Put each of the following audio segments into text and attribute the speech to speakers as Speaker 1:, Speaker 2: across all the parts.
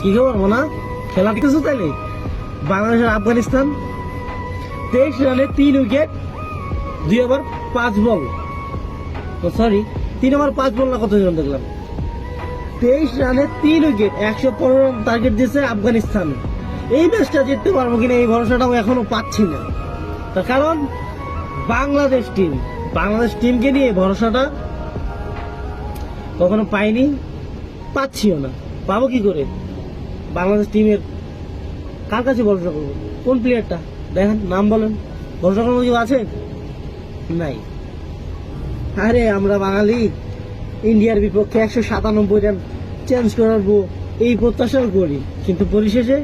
Speaker 1: কি খবর মোনা? খেলা কিছু তাইলে বাংলাদেশের আফগানিস্তান 23 রানে 3 উইকেট 2 ওভার 5 বল, সরি 3 ওভার 5 বল না কত জন দেখলাম। 23 রানে 3 উইকেট 115 রান টার্গেট দিয়েছে আফগানিস্তান। এই ম্যাচটা জিততে পারবো কিনা এই ভরসাটাও এখনো পাচ্ছি না। তার কারণ বাংলাদেশ টিমকে নিয়ে ভরসাটা কখনো পাইনি, পাচ্ছিও না। পাবো কি করে? বাংলাদেশ টিমের কার কাছে ভরসা করবো? কোন প্লেয়ারটা দেখেন, নাম বলেন। ভরসা করার কেউ আছে? নাই। আরে আমরা বাঙালি ইন্ডিয়ার বিপক্ষে 197 রান চেঞ্জ করাবো এই প্রত্যাশাও করি, কিন্তু পরিশেষে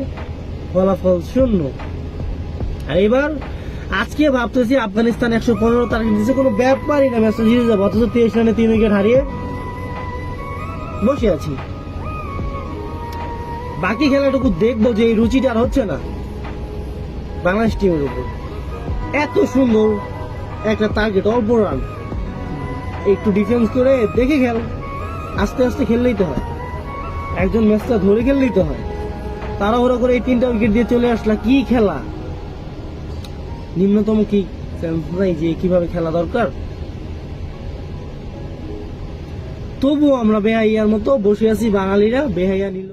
Speaker 1: ফলাফল শূন্য। আর এবার আজকে ভাবতেছি আফগানিস্তান 115 টার্গেট দিচ্ছে, কোনো ব্যাপারই না, ম্যাচটা জিতে যাবো। অথচ 23 রানে 3 উইকেট হারিয়ে বসে আছি। বাকি খেলাটুকু দেখবো যে এই রুচিটা আর হচ্ছে না বাংলাদেশ টিমের উপর। এত সুন্দর একটা টার্গেট, অল্প রান, একটু ডিফেন্স করে দেখে খেল। আস্তে আস্তে খেললেই তো হয়, একজন ম্যাচটা ধরে খেললেই তো হয়। তাড়াহুড়ো করে এই 3টা উইকেট দিয়ে চলে আসলা, কি খেলা? নিম্নতম কি সেন্স নাই যে কিভাবে খেলা দরকার? তবুও আমরা বেহাইয়ার মতো বসে আছি, বাঙালিরা বেহাইয়া নিল।